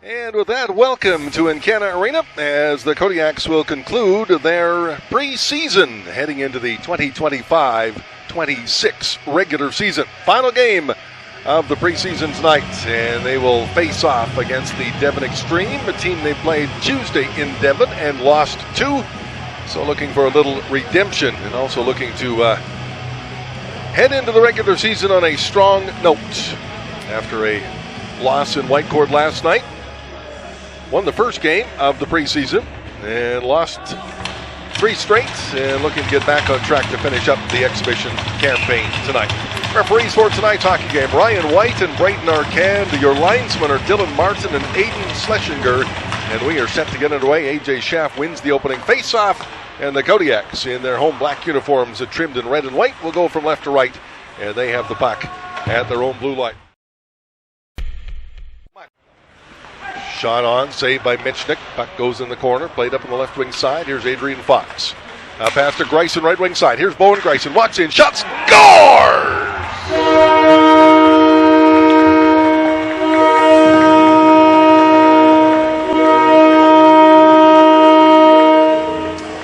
And with that, welcome to Encana Arena as the Kodiaks will conclude their preseason heading into the 2025-26 regular season. Final game of the preseason tonight, and they will face off against the Devon Xtreme, a team they played Tuesday in Devon and lost to. So looking for a little redemption and also looking to head into the regular season on a strong note. After a loss in Whitecourt last night, won the first game of the preseason and lost 3 straight, and looking to get back on track to finish up the exhibition campaign tonight. Referees for tonight's hockey game: Ryan White and Brayton Arcand. Your linesmen are Dylan Martin and Aiden Schlesinger. And we are set to get underway. AJ Schaff wins the opening face-off, and the Kodiaks in their home black uniforms trimmed in red and white will go from left to right, and they have the puck at their own blue line. Shot on, saved by Mitchnick. Puck goes in the corner, played up on the left wing side. Here's Adrian Fox. Pass to Greisen, right wing side. Here's Bowen Greisen, walks in, shot, scores!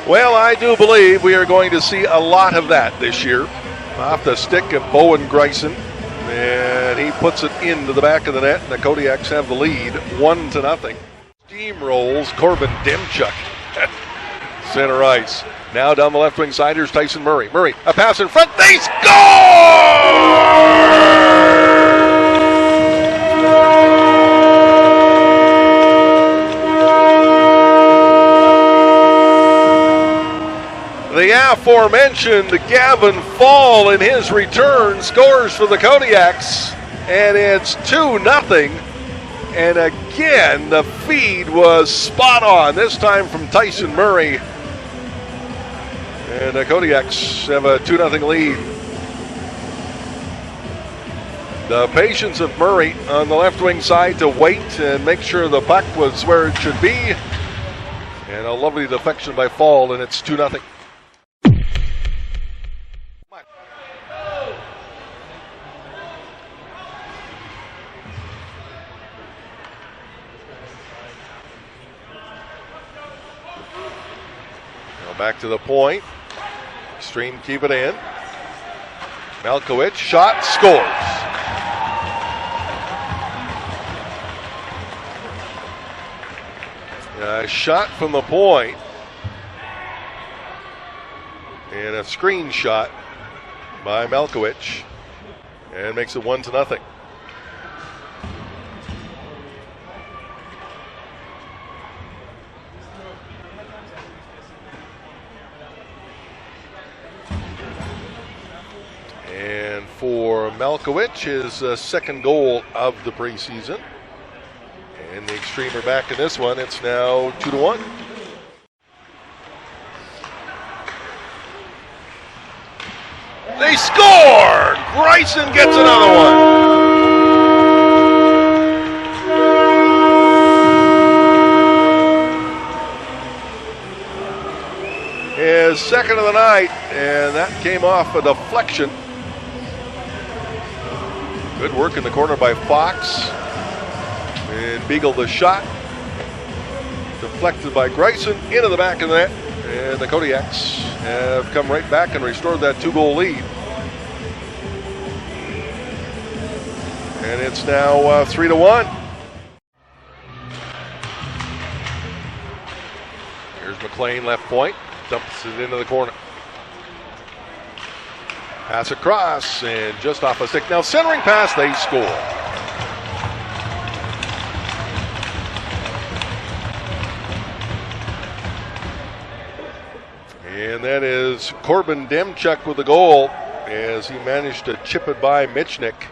Well, I do believe we are going to see a lot of that this year. Off the stick of Bowen Greisen, and he puts it into the back of the net, and the Kodiaks have the lead 1-0. Steamrolls Corbin Demchuk at center ice. Now down the left wing side, here's Tyson Murray. Murray, a pass in front, they score! The aforementioned Gavin Fall in his return scores for the Kodiaks, and it's 2-0. And again, the feed was spot on, this time from Tyson Murray. And the Kodiaks have a 2-0 lead. The patience of Murray on the left wing side to wait and make sure the puck was where it should be. And a lovely deflection by Fall, and it's 2-0. Back to the point. Xtreme keep it in. Malkowicz, shot, scores. A shot from the point. And a screen shot by Malkowicz. And makes it 1-0. And for Malkowicz, his second goal of the preseason. And the Xtreme are back in this one. It's now 2-1. They score! Greisen gets another one. His second of the night, and that came off a deflection. Good work in the corner by Fox. And Beagle the shot. Deflected by Greisen into the back of the net. And the Kodiaks have come right back and restored that 2-goal lead. And it's now 3-1. Here's McLean, left point. Dumps it into the corner. Pass across, and just off a stick. Now centering pass, they score. And that is Corbin Demchuk with the goal as he managed to chip it by Mitchnick.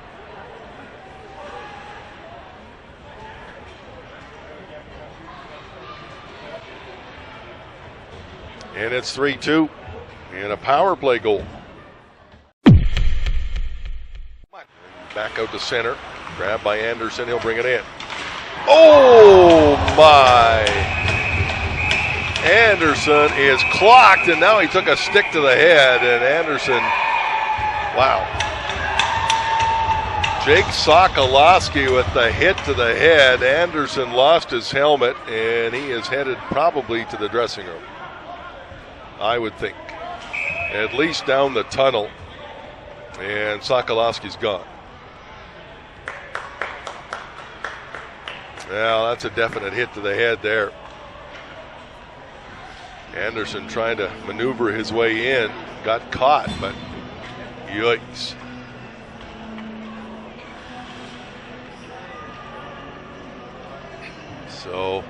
And it's 3-2 and a power play goal. Back out to center. Grabbed by Anderson. He'll bring it in. Oh, my. Anderson is clocked, and now he took a stick to the head. And Anderson, wow. Jake Sokolowski with the hit to the head. Anderson lost his helmet, and he is headed probably to the dressing room, I would think. At least down the tunnel, and Sokolowski's gone. Well, that's a definite hit to the head there. Anderson trying to maneuver his way in, got caught, but yikes. So,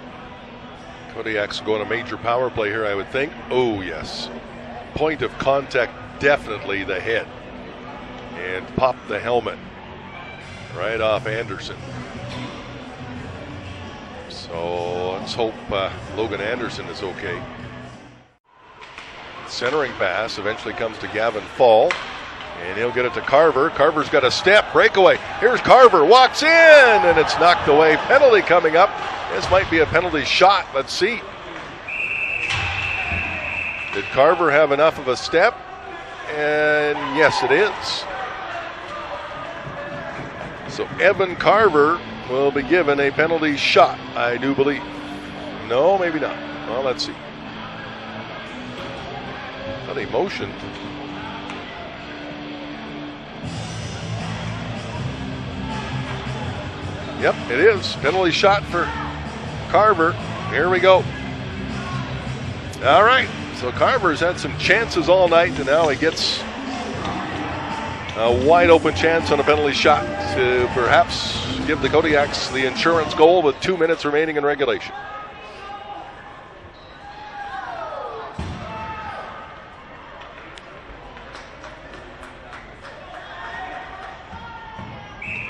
Kodiaks going a major power play here, I would think. Oh, yes. Point of contact, definitely the head. And popped the helmet right off Anderson. So, let's hope Logan Anderson is okay. Centering pass eventually comes to Gavin Fall. And he'll get it to Carver. Carver's got a step, breakaway. Here's Carver, walks in, and it's knocked away. Penalty coming up. This might be a penalty shot. Let's see. Did Carver have enough of a step? And yes, it is. So Evan Carver will be given a penalty shot, I do believe. No, maybe not. Well, let's see. Not a motion. Yep, it is. Penalty shot for Carver. Here we go. All right. So Carver's had some chances all night, and now he gets a wide open chance on a penalty shot to perhaps give the Kodiaks the insurance goal with 2 minutes remaining in regulation.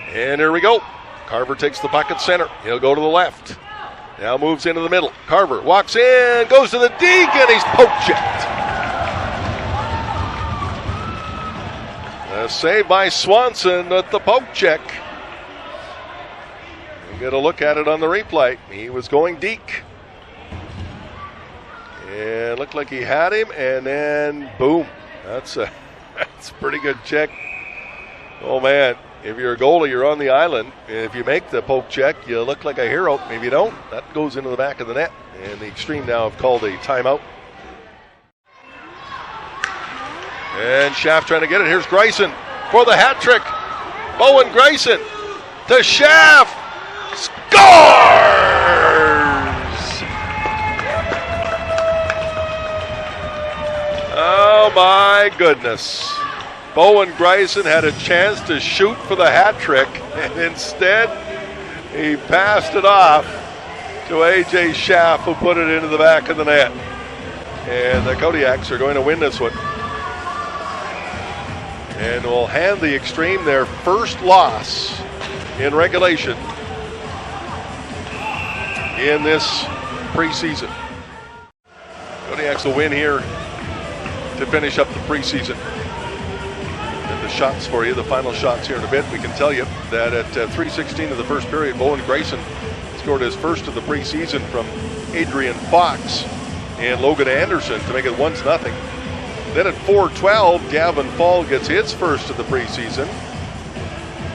And here we go. Carver takes the puck at center. He'll go to the left. Now moves into the middle. Carver walks in, goes to the deke, and he's poke checked. A save by Swanson with the poke check. You get a look at it on the replay. He was going deke. And looked like he had him, and then boom. That's a pretty good check. Oh, man. If you're a goalie, you're on the island. If you make the poke check, you look like a hero. Maybe you don't. That goes into the back of the net. And the Xtreme now have called a timeout. And Schaff trying to get it. Here's Grayson for the hat trick. Bowen Grayson to Schaff. Scores! Oh, my goodness. Bowen Grayson had a chance to shoot for the hat trick, and instead he passed it off to A.J. Schaff, who put it into the back of the net. And the Kodiaks are going to win this one. And will hand the Xtreme their first loss in regulation in this preseason. Kodiaks will win here to finish up the preseason. Shots for you, the final shots here in a bit. We can tell you that at 3:16 of the first period, Bowen Grayson scored his first of the preseason from Adrian Fox and Logan Anderson to make it 1-0. Then at 4:12, Gavin Fall gets his first of the preseason.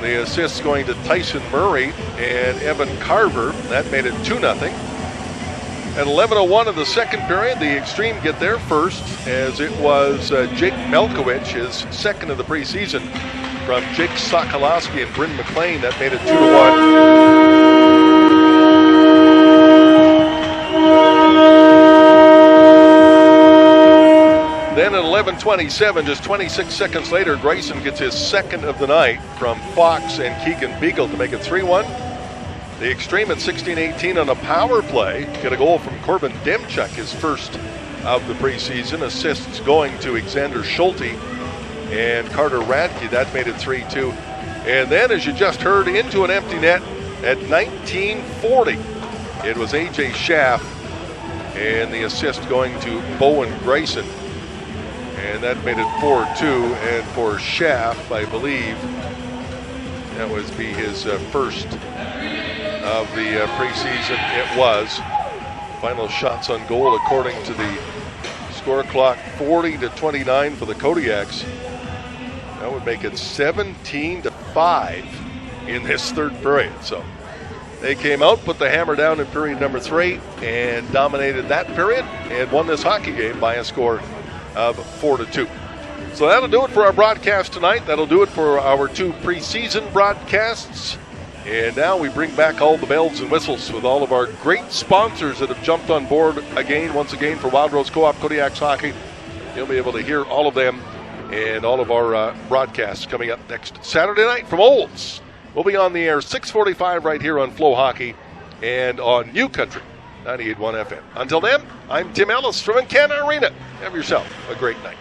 The assists going to Tyson Murray and Evan Carver. That made it 2-0. At 11:01 of the second period, the Xtreme get their first, as it was Jake Melkowicz, his second of the preseason, from Jake Sokolowski and Bryn McLean. That made it 2-1. Then at 11:27, just 26 seconds later, Grayson gets his second of the night from Fox and Keegan Beagle to make it 3-1. The Xtreme at 16:18 on a power play get a goal from Corbin Demchuk, his first of the preseason. Assists going to Alexander Schulte and Carter Radke. That made it 3-2. And then, as you just heard, into an empty net at 19:40. It was A.J. Schaff, and the assist going to Bowen Grayson. And that made it 4-2. And for Schaff, I believe that would be his first of the preseason. It was. Final shots on goal according to the score clock, 40-29 for the Kodiaks. That would make it 17-5 in this third period. So they came out, put the hammer down in period number 3, and dominated that period and won this hockey game by a score of 4-2. So that'll do it for our broadcast tonight. That'll do it for our 2 preseason broadcasts. And now we bring back all the bells and whistles with all of our great sponsors that have jumped on board once again for Wild Rose Co-op Kodiaks Hockey. You'll be able to hear all of them and all of our broadcasts coming up next Saturday night from Olds. We'll be on the air 6:45 right here on Flow Hockey and on New Country 98.1 FM. Until then, I'm Tim Ellis from Encana Arena. Have yourself a great night.